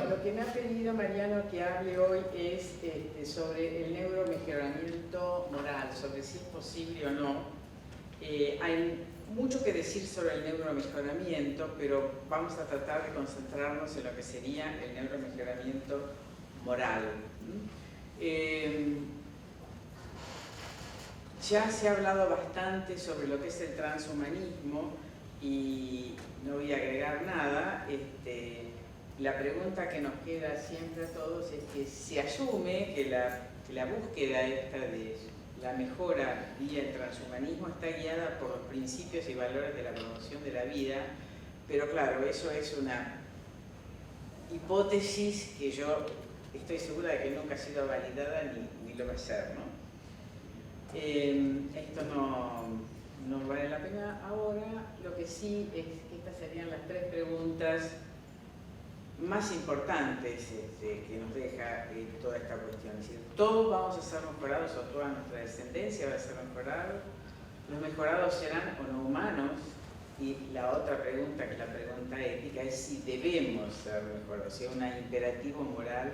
Lo que me ha pedido Mariano que hable hoy es sobre el neuromejoramiento moral, sobre si es posible o no. Hay mucho que decir sobre el neuromejoramiento, pero vamos a tratar de concentrarnos en lo que sería el neuromejoramiento moral. Ya se ha hablado bastante sobre lo que es el transhumanismo y no voy a agregar nada. La pregunta que nos queda siempre a todos es que se asume que la búsqueda esta de la mejora vía el transhumanismo está guiada por los principios y valores de la promoción de la vida, pero claro, eso es una hipótesis que yo estoy segura de que nunca ha sido validada ni lo va a ser, ¿no? Esto no vale la pena ahora. Lo que sí es que estas serían las tres preguntas más importantes que nos deja toda esta cuestión. Es decir, ¿todos vamos a ser mejorados o toda nuestra descendencia va a ser mejorada? ¿Los mejorados serán o no humanos? Y la otra pregunta, que es la pregunta ética, es si debemos ser mejorados, si hay un imperativo moral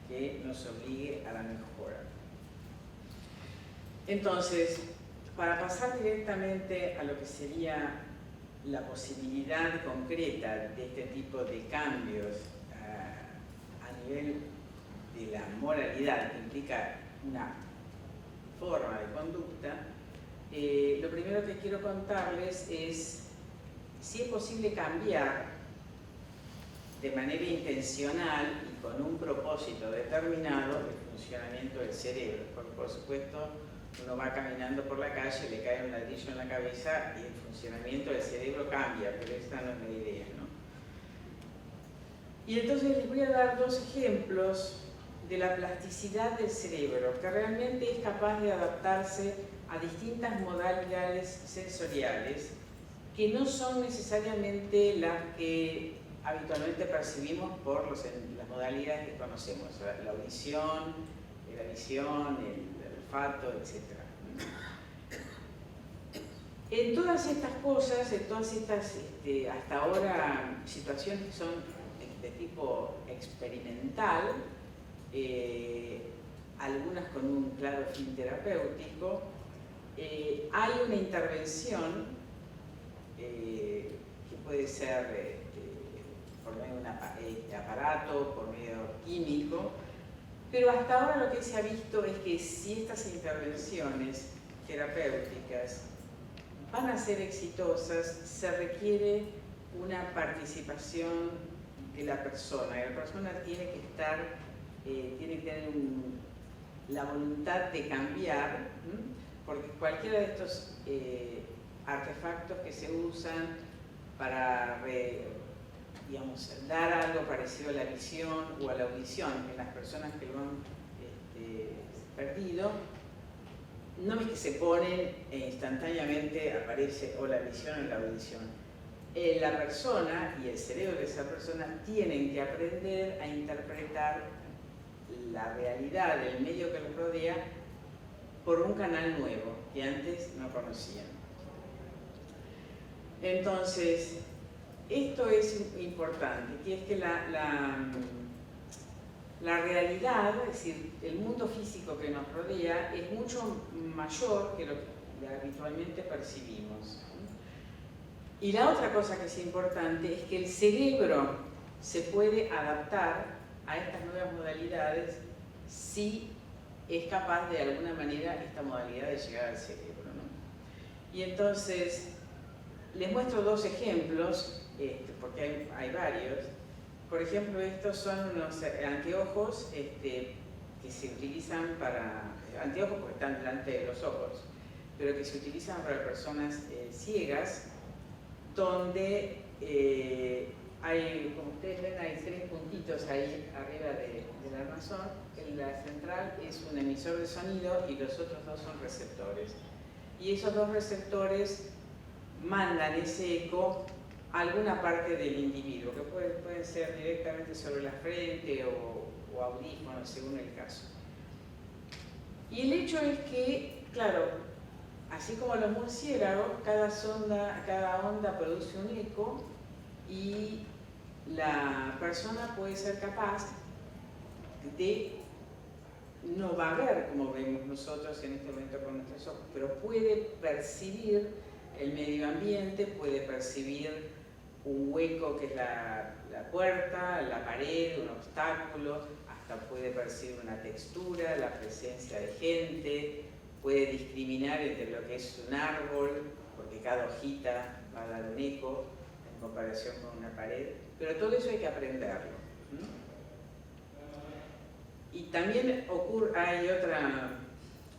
que nos obligue a la mejora. Entonces, para pasar directamente a lo que sería la posibilidad concreta de este tipo de cambios a nivel de la moralidad, que implica una forma de conducta, lo primero que quiero contarles es si es posible cambiar de manera intencional y con un propósito determinado el funcionamiento del cerebro. Porque, por supuesto, uno va caminando por la calle, le cae un ladrillo en la cabeza y el funcionamiento del cerebro cambia, pero esta no es la idea, ¿no? Y entonces les voy a dar dos ejemplos de la plasticidad del cerebro, que realmente es capaz de adaptarse a distintas modalidades sensoriales que no son necesariamente las que habitualmente percibimos por las modalidades que conocemos, la audición, la visión, el olfato, etc. En todas estas cosas, en todas estas hasta ahora situaciones que son de tipo experimental, algunas con un claro fin terapéutico, hay una intervención que puede ser por medio de un aparato, por medio químico, pero hasta ahora lo que se ha visto es que si estas intervenciones terapéuticas van a ser exitosas, se requiere una participación de la persona. La persona tiene que estar, tiene que tener la voluntad de cambiar, porque cualquiera de estos artefactos que se usan para dar algo parecido a la visión o a la audición en las personas que lo han perdido, no es que se ponen e instantáneamente aparece o la visión o la audición. La persona y el cerebro de esa persona tienen que aprender a interpretar la realidad del medio que los rodea por un canal nuevo que antes no conocían. Entonces, esto es importante, que es que la realidad, es decir, el mundo físico que nos rodea es mucho mayor que lo que habitualmente percibimos. Y la otra cosa que es importante es que el cerebro se puede adaptar a estas nuevas modalidades si es capaz de alguna manera esta modalidad de llegar al cerebro, ¿no? Y entonces les muestro dos ejemplos, porque hay varios. Por ejemplo, estos son unos anteojos que se utilizan para, anteojos porque están delante de los ojos, pero que se utilizan para personas ciegas, donde hay, como ustedes ven, hay tres puntitos ahí arriba del armazón. La central es un emisor de sonido y los otros dos son receptores. Y esos dos receptores mandan ese eco a alguna parte del individuo, que pueden ser directamente sobre la frente o audífonos, según el caso. Y el hecho es que, claro, así como los murciélagos, cada onda produce un eco y la persona puede ser capaz de, no va a ver como vemos nosotros en este momento con nuestros ojos, pero puede percibir el medio ambiente, puede percibir un hueco que es la puerta, la pared, un obstáculo, hasta puede percibir una textura, la presencia de gente, puede discriminar entre lo que es un árbol, porque cada hojita va a dar un eco en comparación con una pared, pero todo eso hay que aprenderlo. Y también hay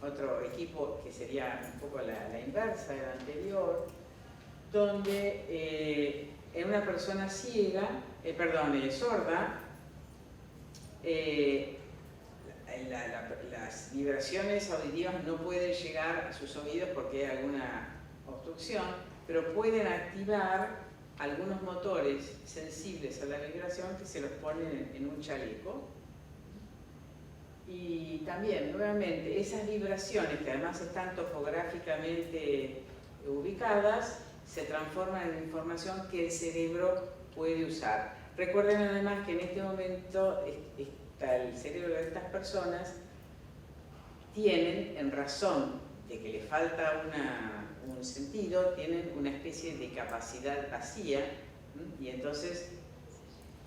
otro equipo que sería un poco la inversa del anterior, donde en una persona sorda, las vibraciones auditivas no pueden llegar a sus oídos porque hay alguna obstrucción, pero pueden activar algunos motores sensibles a la vibración que se los ponen en un chaleco. Y también, nuevamente, esas vibraciones que además están topográficamente ubicadas, se transforman en información que el cerebro puede usar. Recuerden además que en este momento el cerebro de estas personas tienen, en razón de que le falta un sentido, tienen una especie de capacidad vacía, y entonces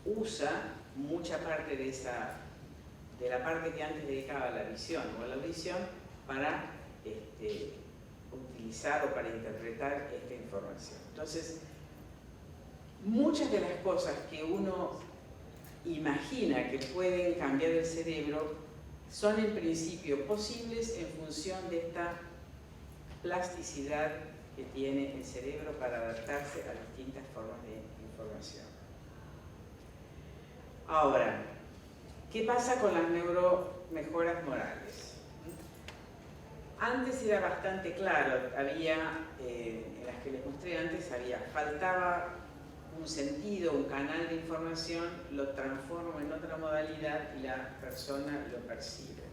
usa mucha parte de la parte que antes dedicaba a la visión o a la audición para utilizar o para interpretar esta información. Entonces, muchas de las cosas que uno imagina que pueden cambiar el cerebro son en principio posibles en función de esta plasticidad que tiene el cerebro para adaptarse a distintas formas de información. Ahora, ¿qué pasa con las neuromejoras morales? Antes era bastante claro, en las que les mostré antes, faltaba un sentido, un canal de información, lo transformo en otra modalidad y la persona lo percibe.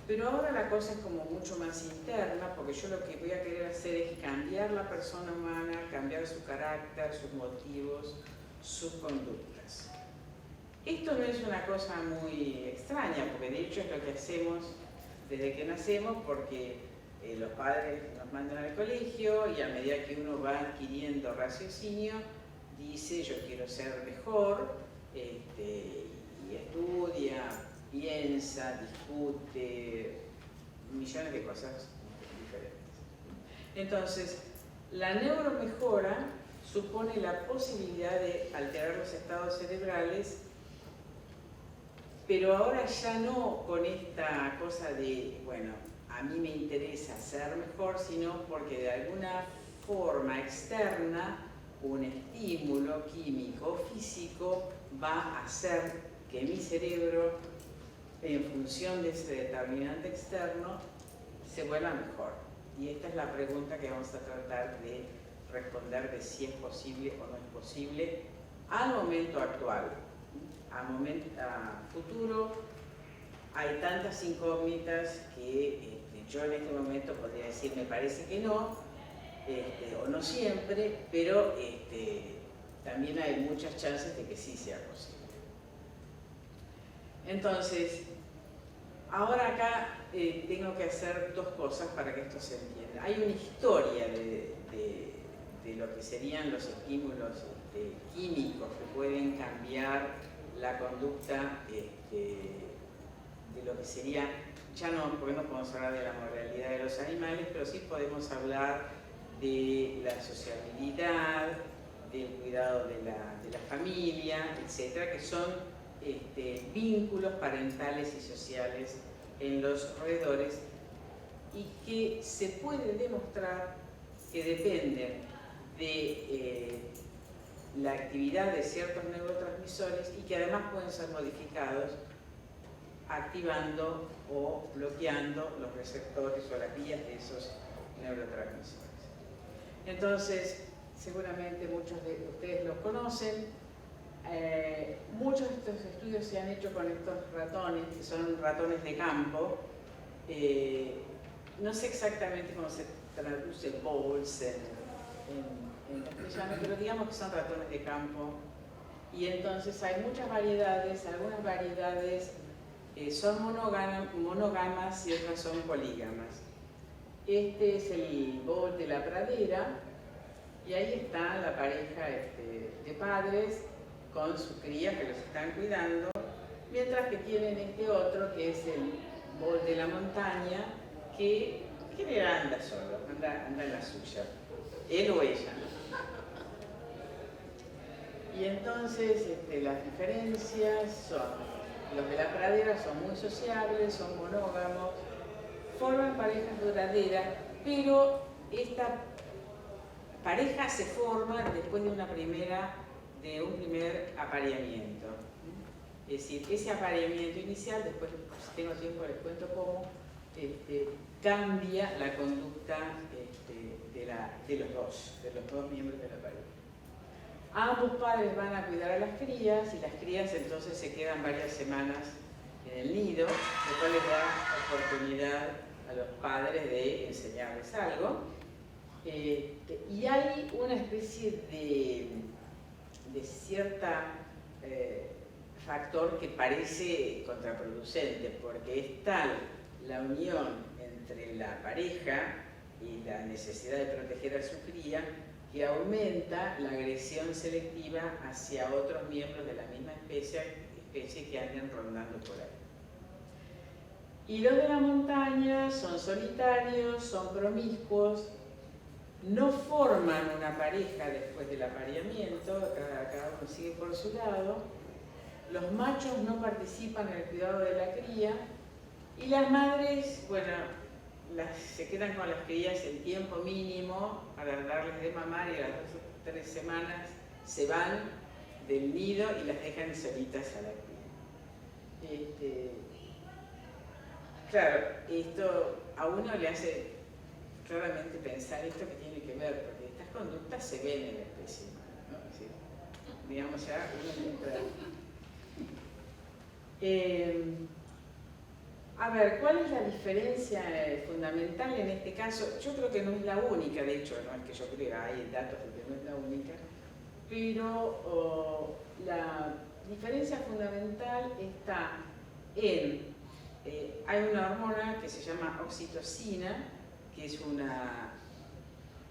Pero ahora la cosa es como mucho más interna, porque yo lo que voy a querer hacer es cambiar la persona humana, cambiar su carácter, sus motivos, sus conductas. Esto no es una cosa muy extraña, porque de hecho es lo que hacemos desde que nacemos, porque los padres nos mandan al colegio y a medida que uno va adquiriendo raciocinio, dice yo quiero ser mejor, y estudia, piensa, discute, millones de cosas diferentes. Entonces, la neuromejora supone la posibilidad de alterar los estados cerebrales, pero ahora ya no con esta cosa de, bueno, a mí me interesa ser mejor, sino porque de alguna forma externa un estímulo químico, físico, va a hacer que mi cerebro, en función de ese determinante externo, se vuelva mejor. Y esta es la pregunta que vamos a tratar de responder de si es posible o no es posible al momento actual. A futuro hay tantas incógnitas que yo en este momento podría decir me parece que no, o no siempre, pero también hay muchas chances de que sí sea posible. Entonces, ahora acá tengo que hacer dos cosas para que esto se entienda. Hay una historia de lo que serían los estímulos químicos que pueden cambiar la conducta de lo que sería, ya no, porque no podemos hablar de la moralidad de los animales, pero sí podemos hablar de la sociabilidad, del cuidado de la familia, etcétera, que son vínculos parentales y sociales en los roedores y que se puede demostrar que dependen de la actividad de ciertos neurotransmisores y que además pueden ser modificados activando o bloqueando los receptores o las vías de esos neurotransmisores. Entonces, seguramente muchos de ustedes los conocen. Muchos de estos estudios se han hecho con estos ratones, que son ratones de campo. No sé exactamente cómo se traduce balls en castellano, pero digamos que son ratones de campo Y entonces hay muchas variedades, algunas variedades son monógamas y otras son polígamas. Este es el bol de la pradera y ahí está la pareja de padres con sus crías que los están cuidando, mientras que tienen este otro que es el bol de la montaña, que en general anda solo, anda en la suya, él o ella. Y entonces las diferencias son, los de la pradera son muy sociables, son monógamos, forman parejas duraderas, pero esta pareja se forma después de un primer apareamiento. Es decir, ese apareamiento inicial, después si tengo tiempo les cuento cómo, cambia la conducta de los dos miembros de la pareja. Ambos padres van a cuidar a las crías y las crías entonces se quedan varias semanas en el nido, lo cual les da oportunidad a los padres de enseñarles algo. Y hay una especie de cierta factor que parece contraproducente, porque es tal la unión entre la pareja y la necesidad de proteger a su cría que aumenta la agresión selectiva hacia otros miembros de la misma especie que andan rondando por ahí. Y los de la montaña son solitarios, son promiscuos, no forman una pareja después del apareamiento, cada uno sigue por su lado, los machos no participan en el cuidado de la cría y las madres, bueno, se quedan con las crías el tiempo mínimo para darles de mamar y a las 2 o 3 semanas se van del nido y las dejan solitas a la cría. Claro, esto a uno le hace claramente pensar esto que tiene que ver, porque estas conductas se ven en la especie humana, ¿no? Es decir, digamos ya uno entra. A ver, ¿cuál es la diferencia fundamental en este caso? Yo creo que no es la única, de hecho, no es que yo crea, hay datos de que no es la única, pero la diferencia fundamental está en, hay una hormona que se llama oxitocina, que es una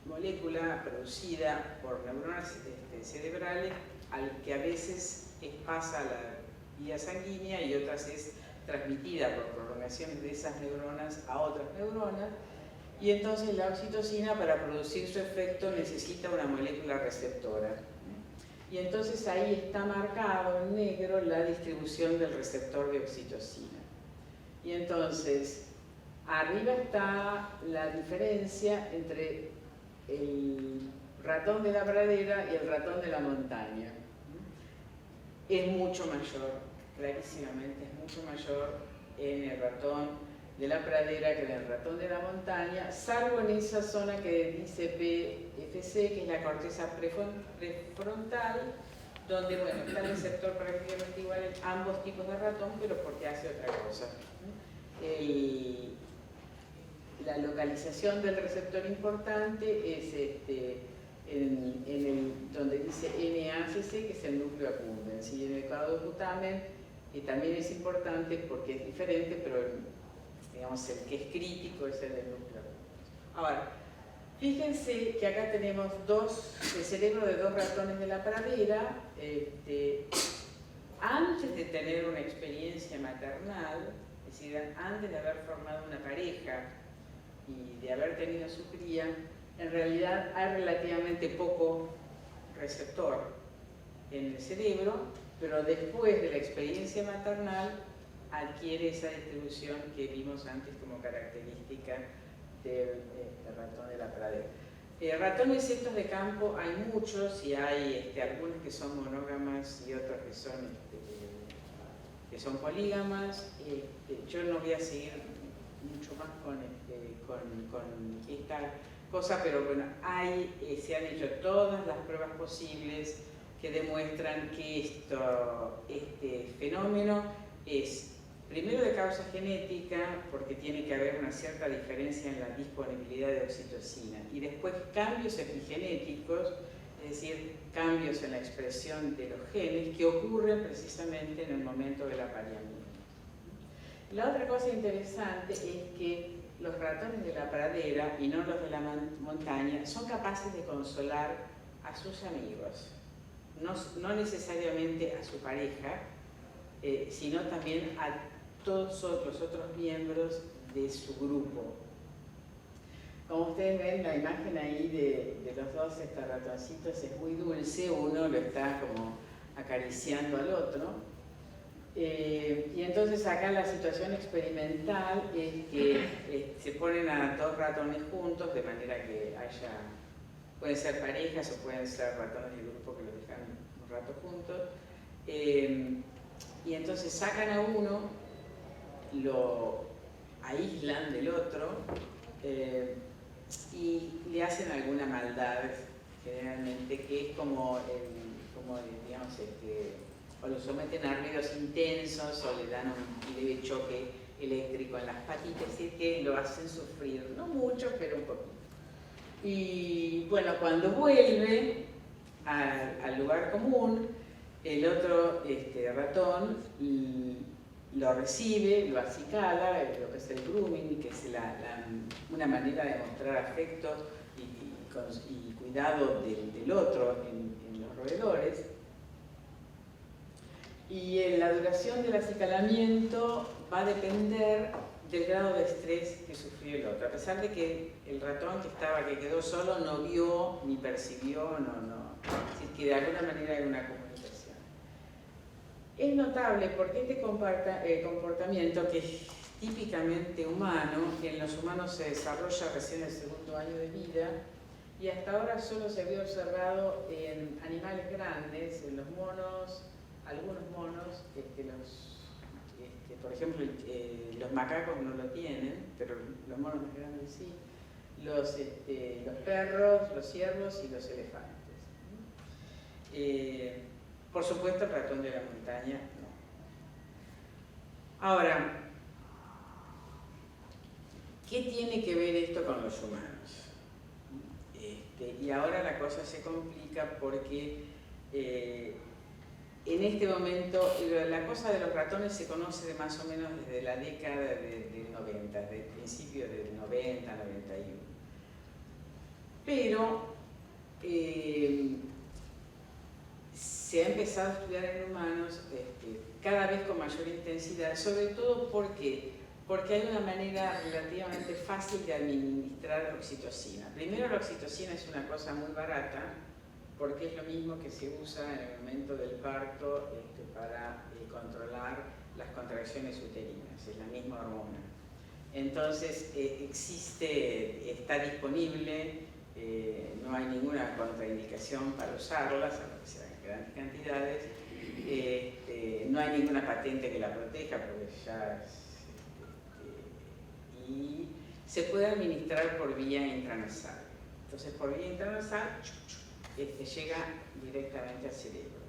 molécula producida por neuronas cerebrales, al que a veces pasa a la vía sanguínea y otras es transmitida por prolongaciones de esas neuronas a otras neuronas, y entonces la oxitocina para producir su efecto necesita una molécula receptora. Y entonces ahí está marcado en negro la distribución del receptor de oxitocina. Y entonces arriba está la diferencia entre el ratón de la pradera y el ratón de la montaña. Es mucho mayor, clarísimamente es mucho mayor en el ratón de la pradera que en el ratón de la montaña, salvo en esa zona que dice PFC, que es la corteza prefrontal, donde bueno, está el receptor prácticamente igual en ambos tipos de ratón, pero porque hace otra cosa. La localización del receptor importante es donde dice NACC, que es el núcleo accumbens, y en el K2-glutamen también es importante porque es diferente, pero digamos el que es crítico es el del núcleo accumbens. Ahora, fíjense que acá tenemos el cerebro de 2 ratones de la pradera. Antes de tener una experiencia maternal, es decir, antes de haber formado una pareja y de haber tenido su cría, en realidad hay relativamente poco receptor en el cerebro, pero después de la experiencia maternal adquiere esa distribución que vimos antes como característica del ratón de la pradera. Ratones estos de campo hay muchos y hay algunos que son monógamas y otros que son polígamas. Yo no voy a seguir mucho más con esta cosa, pero bueno, se han hecho todas las pruebas posibles que demuestran que este fenómeno es primero de causa genética, porque tiene que haber una cierta diferencia en la disponibilidad de oxitocina, y después cambios epigenéticos, es es decir, cambios en la expresión de los genes que ocurren precisamente en el momento del apareamiento. La otra cosa interesante es que los ratones de la pradera y no los de la montaña son capaces de consolar a sus amigos, no necesariamente a su pareja, sino también a todos los otros miembros de su grupo. Como ustedes ven, la imagen ahí de los dos ratoncitos es muy dulce, uno lo está como acariciando al otro. Y entonces acá la situación experimental es que se ponen a dos ratones juntos, de manera que pueden ser parejas o pueden ser ratones del grupo que los dejan un rato juntos. Y entonces sacan a uno, lo aíslan del otro y le hacen alguna maldad, generalmente, que es como digamos, o lo someten a ruidos intensos o le dan un leve choque eléctrico en las patitas, es decir, que lo hacen sufrir, no mucho, pero un poquito. Y bueno, cuando vuelve al lugar común, el otro ratón lo recibe, lo acicala, lo que es el grooming, que es una manera de mostrar afecto y cuidado del otro en los roedores. Y la duración del acicalamiento va a depender del grado de estrés que sufrió el otro. A pesar de que el ratón que quedó solo no vio ni percibió, así que de alguna manera hay una comunicación. Es notable porque este comportamiento, que es típicamente humano, en los humanos se desarrolla recién en el segundo año de vida y hasta ahora solo se había observado en animales grandes, en los monos, algunos monos, por ejemplo, los macacos no lo tienen, pero los monos más grandes sí, los perros, los ciervos y los elefantes. Por supuesto, el ratón de la montaña no. Ahora, ¿qué tiene que ver esto con los humanos? Y ahora la cosa se complica porque en este momento la cosa de los ratones se conoce de más o menos desde la década del 90, desde el principio del 90, 91. Pero se ha empezado a estudiar en humanos cada vez con mayor intensidad, sobre todo porque hay una manera relativamente fácil de administrar oxitocina. Primero, la oxitocina es una cosa muy barata, porque es lo mismo que se usa en el momento del parto para controlar las contracciones uterinas, es la misma hormona. Entonces está disponible, no hay ninguna contraindicación para usarlas, a lo que sean grandes cantidades, no hay ninguna patente que la proteja, porque ya y se puede administrar por vía intranasal. Entonces, por vía intranasal llega directamente al cerebro.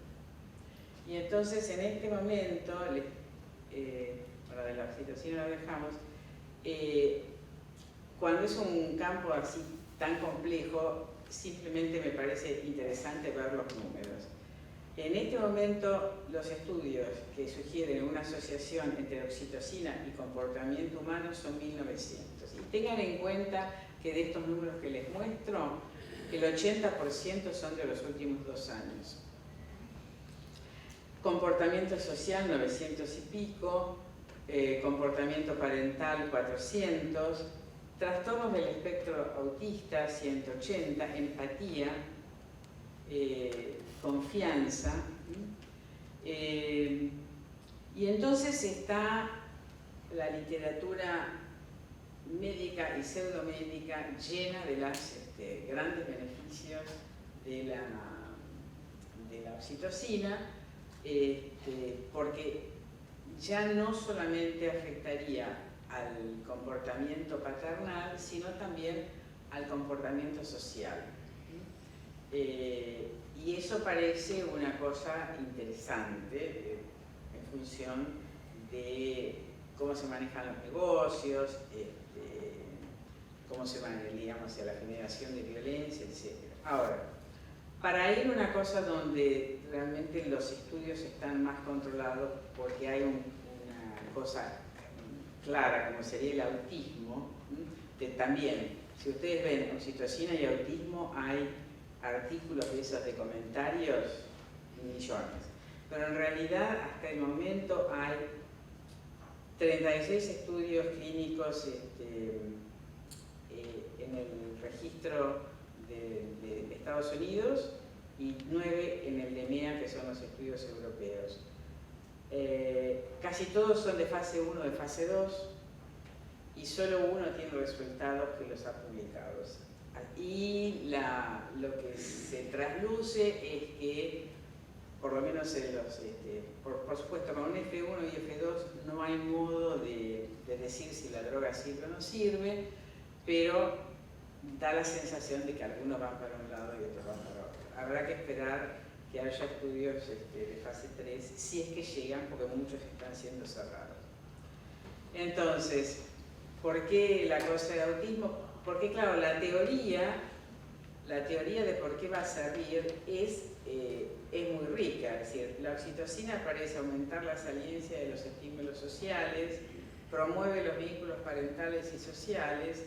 Y entonces, en este momento, para de la oxitocina lo dejamos, cuando es un campo así tan complejo, simplemente me parece interesante ver los números. En este momento, los estudios que sugieren una asociación entre oxitocina y comportamiento humano son 1900. Y tengan en cuenta que de estos números que les muestro, el 80% son de los últimos 2 años. Comportamiento social, 900 y pico. Comportamiento parental, 400. Trastornos del espectro autista, 180. Empatía, confianza. Y entonces está la literatura médica y pseudomédica llena de los grandes beneficios de la oxitocina, porque ya no solamente afectaría al comportamiento paternal, sino también al comportamiento social. Y eso parece una cosa interesante en función de cómo se manejan los negocios, cómo se maneja, digamos, hacia la generación de violencia, etc. Ahora, para ir a una cosa donde realmente los estudios están más controlados porque hay una cosa clara como sería el autismo, también, si ustedes ven oxitocina y autismo, hay artículos de esos de comentarios, millones. Pero en realidad, hasta el momento hay 36 estudios clínicos en el registro de Estados Unidos y 9 en el de EMEA, que son los estudios europeos. Casi todos son de fase 1 o de fase 2 y solo uno tiene resultados que los ha publicado. Y lo que se trasluce es que, por lo menos por supuesto, con un F1 y F2 no hay modo de decir si la droga sirve o no sirve, pero da la sensación de que algunos van para un lado y otros van para otro. Habrá que esperar que haya estudios de fase 3, si es que llegan, porque muchos están siendo cerrados. Entonces, ¿por qué la cosa de autismo? Porque claro, la teoría de por qué va a servir es muy rica. Es decir, la oxitocina parece aumentar la saliencia de los estímulos sociales, promueve los vínculos parentales y sociales,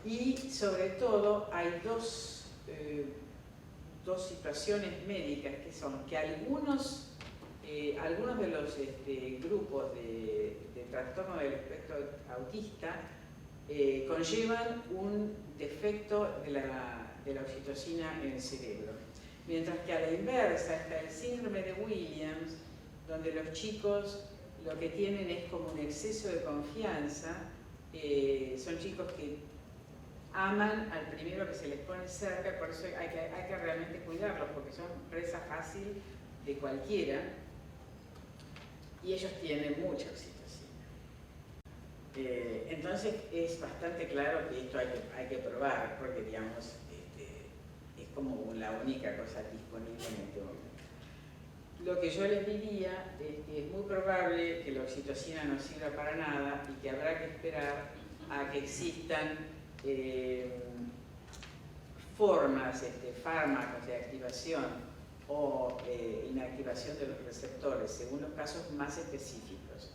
y sobre todo hay dos situaciones médicas que son que algunos de los grupos de trastorno del espectro autista conllevan un defecto de la oxitocina en el cerebro. Mientras que a la inversa está el síndrome de Williams, donde los chicos lo que tienen es como un exceso de confianza, son chicos que aman al primero que se les pone cerca, por eso hay que realmente cuidarlos, porque son presa fácil de cualquiera, y ellos tienen mucha oxitocina. Entonces es bastante claro que esto hay que probar, porque digamos, es como la única cosa disponible en este momento. Lo que yo les diría es que es muy probable que la oxitocina no sirva para nada y que habrá que esperar a que existan formas, fármacos de activación o inactivación de los receptores, según los casos más específicos.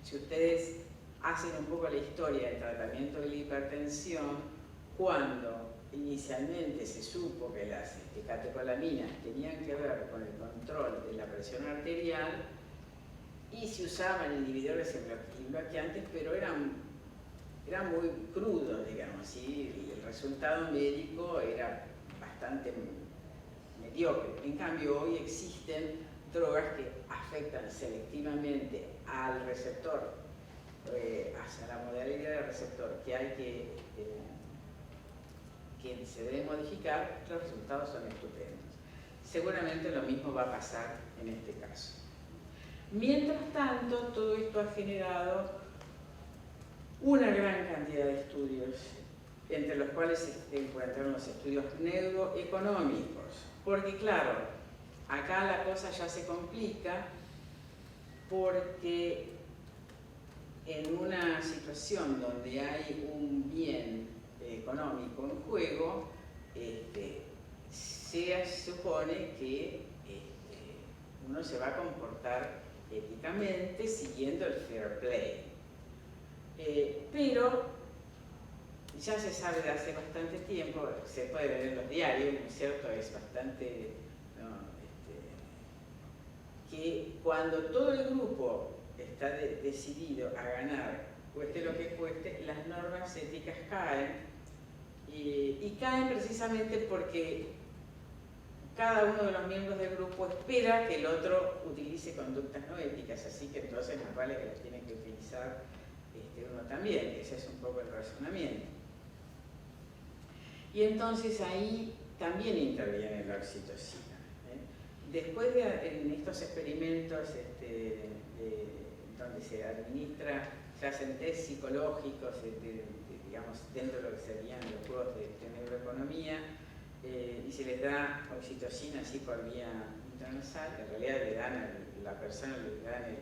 Si ustedes hacen un poco la historia del tratamiento de la hipertensión, cuando inicialmente se supo que las catecolaminas tenían que ver con el control de la presión arterial y se usaban inhibidores y bloqueantes, pero eran muy crudos, digamos, y el resultado médico era bastante mediocre. En cambio, hoy existen drogas que afectan selectivamente al receptor, hacia la modalidad del receptor que hay que se debe modificar. Los resultados son estupendos. Seguramente lo mismo va a pasar en este caso. Mientras tanto, todo esto ha generado una gran cantidad de estudios, entre los cuales se encuentran los estudios neuroeconómicos. Porque claro, acá la cosa ya se complica, porque en una situación donde hay un bien económico en juego, se supone que uno se va a comportar éticamente siguiendo el fair play. Pero ya se sabe de hace bastante tiempo, se puede ver en los diarios, ¿no es cierto? Es bastante, ¿no? Que cuando todo el grupo está decidido a ganar, cueste lo que cueste, las normas éticas caen, y caen precisamente porque cada uno de los miembros del grupo espera que el otro utilice conductas no éticas, así que entonces más vale que las tiene que utilizar uno también. Ese es un poco el razonamiento. Y entonces ahí también interviene la oxitocina. Después en estos experimentos donde se administra, se hacen test psicológicos, digamos, dentro de lo que serían los juegos de neuroeconomía, y se les da oxitocina así por vía intranasal. En realidad le dan a la persona, le dan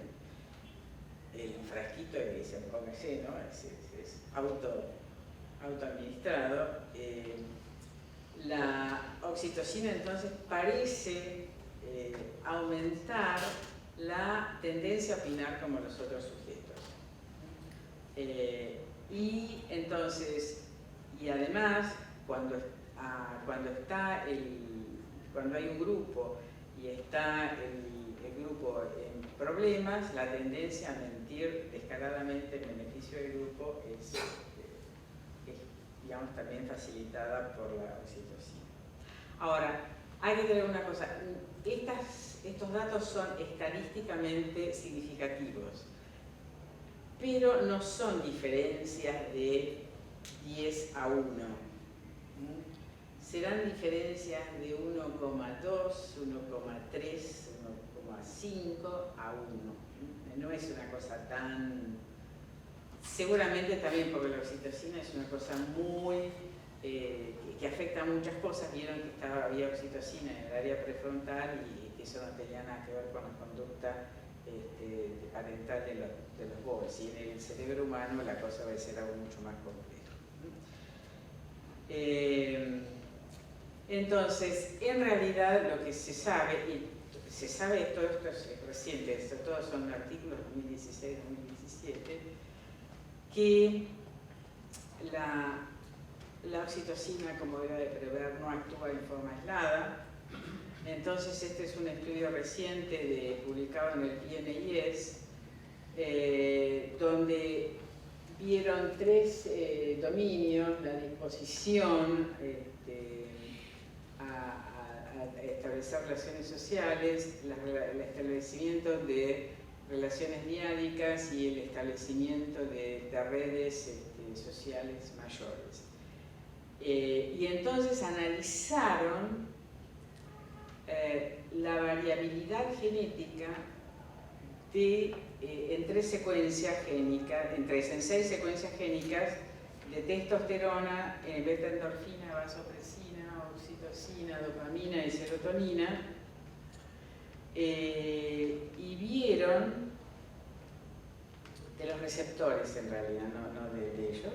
el frasquito y le dicen póngase, ¿no? Es autoadministrado. La oxitocina entonces parece aumentar la tendencia a opinar como los otros sujetos. Y entonces, y además, cuando hay un grupo y está el grupo en problemas, la tendencia a mentir descaradamente en beneficio del grupo es digamos, también facilitada por la oxitocina. Ahora, hay que tener una cosa, estos datos son estadísticamente significativos, pero no son diferencias de 10 a 1. Serán diferencias de 1,2, 1,3, 1,5 a 1. No es una cosa tan... Seguramente también porque la oxitocina es una cosa muy... que afecta a muchas cosas. Vieron que había oxitocina en el área prefrontal y que eso no tenía nada que ver con la conducta parental de los bobos. Y en el cerebro humano la cosa va a ser algo mucho más complejo. Entonces, en realidad lo que se sabe, y se sabe, todo esto es reciente, todos son artículos 2016-2017, que la oxitocina, como era de prever, no actúa en forma aislada. Entonces, este es un estudio reciente publicado en el PNAS, donde vieron 3 dominios: la disposición a establecer relaciones sociales, el establecimiento de relaciones diádicas y el establecimiento de redes sociales mayores. Y entonces analizaron la variabilidad genética en 3 secuencias génicas, en 6 secuencias génicas de testosterona, beta-endorfina, vasopresina, oxitocina, dopamina y serotonina, y vieron, de los receptores en realidad, no de ellos,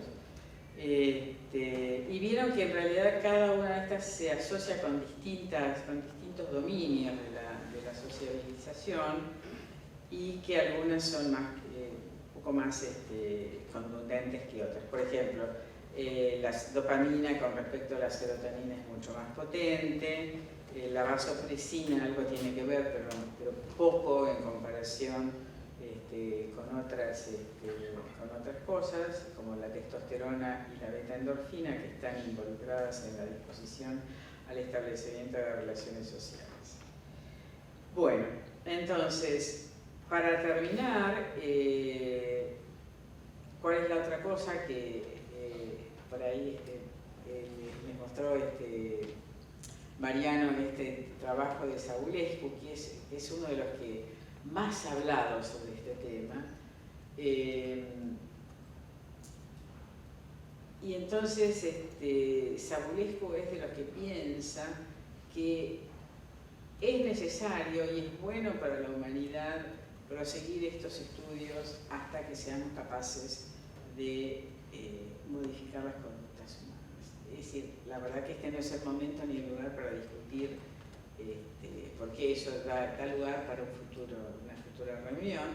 y vieron que en realidad cada una de estas se asocia con distintos dominios de la sociabilización, y que algunas son un poco más contundentes que otras. Por ejemplo, la dopamina con respecto a la serotonina es mucho más potente, la vasopresina algo tiene que ver, pero poco en comparación con otras cosas, como la testosterona y la beta-endorfina, que están involucradas en la disposición al establecimiento de relaciones sociales. Bueno, entonces, para terminar, ¿cuál es la otra cosa que por ahí me mostró Mariano en este trabajo de Savulescu, que es uno de los que más ha hablado sobre este tema? Y entonces Savulescu es de los que piensa que es necesario y es bueno para la humanidad proseguir estos estudios hasta que seamos capaces de modificar las conductas humanas. Es decir, la verdad que este no es el momento ni el lugar para discutir, porque eso da lugar para una futura reunión,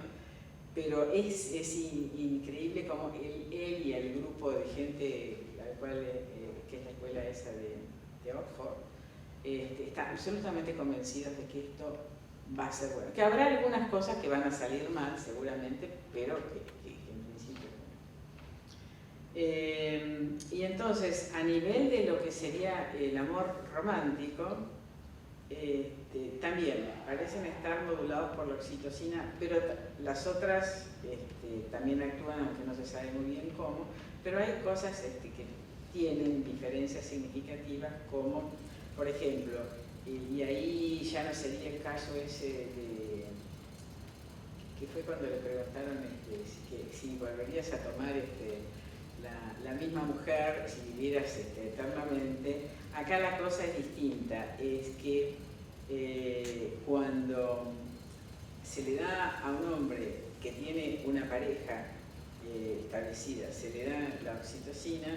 pero es increíble cómo él y el grupo de gente, que es la escuela esa de Oxford, están absolutamente convencidos de que esto va a ser bueno. Que habrá algunas cosas que van a salir mal, seguramente, pero que en principio no. Y entonces, a nivel de lo que sería el amor romántico, también parecen estar modulados por la oxitocina, pero las otras también actúan, aunque no se sabe muy bien cómo, pero hay cosas que tienen diferencias significativas, como, por ejemplo, y ahí ya no sería el caso ese que fue cuando le preguntaron si volverías a tomar la misma mujer si vivieras eternamente. Acá la cosa es distinta, es que cuando se le da a un hombre que tiene una pareja establecida, se le da la oxitocina,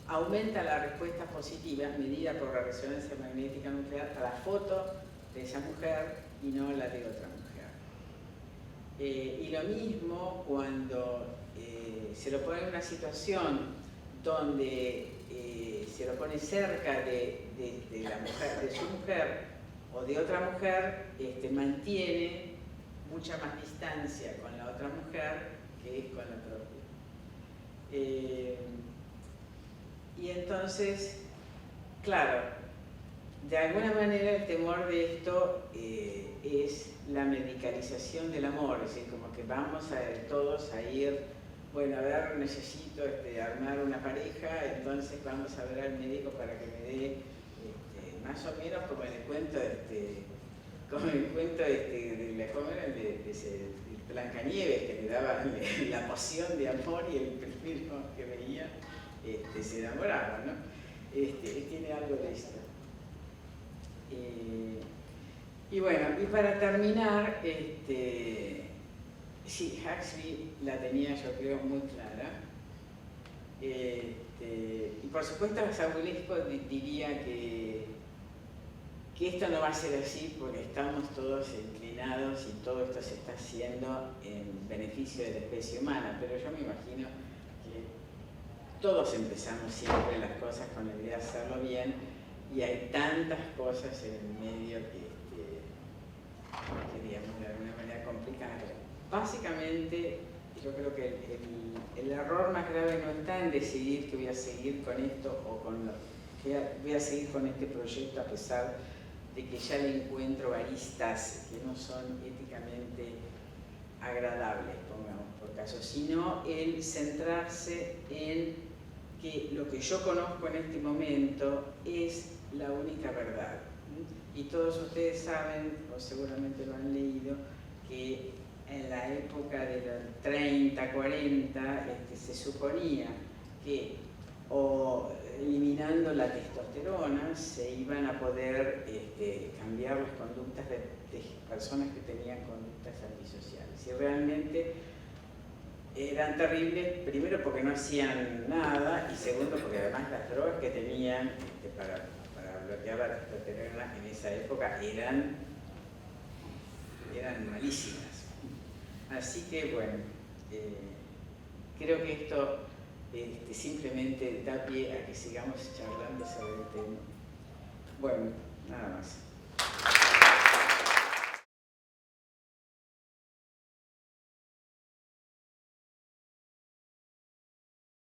aumenta la respuesta positiva medida por la resonancia magnética nuclear a la foto de esa mujer y no la de otra mujer. Y lo mismo cuando se lo pone en una situación donde se lo pone cerca de la mujer, de su mujer o de otra mujer, mantiene mucha más distancia con la otra mujer que es con la propia. Y entonces, claro, de alguna manera el temor de esto es la medicalización del amor, es decir, como que vamos todos a ir, bueno, a ver, necesito armar una pareja, entonces vamos a ver al médico para que me dé, más o menos como en el cuento, de Blancanieves, que le daban la poción de amor y el primero que veía se enamoraba, ¿no? Tiene algo de esto. Y bueno, y para terminar, sí, Huxley la tenía, yo creo, muy clara. Y por supuesto, Saulesco diría que esto no va a ser así porque estamos todos inclinados y todo esto se está haciendo en beneficio de la especie humana, pero yo me imagino que todos empezamos siempre las cosas con la idea de hacerlo bien y hay tantas cosas en el medio que digamos, de alguna manera complican. Básicamente, yo creo que el error más grave no está en decidir que voy a seguir con esto o que voy a seguir con este proyecto a pesar de que ya le encuentro aristas que no son éticamente agradables, pongamos por caso, sino el centrarse en que lo que yo conozco en este momento es la única verdad. Y todos ustedes saben, o seguramente lo han leído, que en la época de los 30, 40, se suponía que o eliminando la testosterona se iban a poder cambiar las conductas de personas que tenían conductas antisociales. Y realmente eran terribles, primero porque no hacían nada y segundo porque además las drogas que tenían para bloquear la testosterona en esa época eran malísimas. Así que bueno, creo que esto simplemente da pie a que sigamos charlando sobre el tema. Bueno, nada más.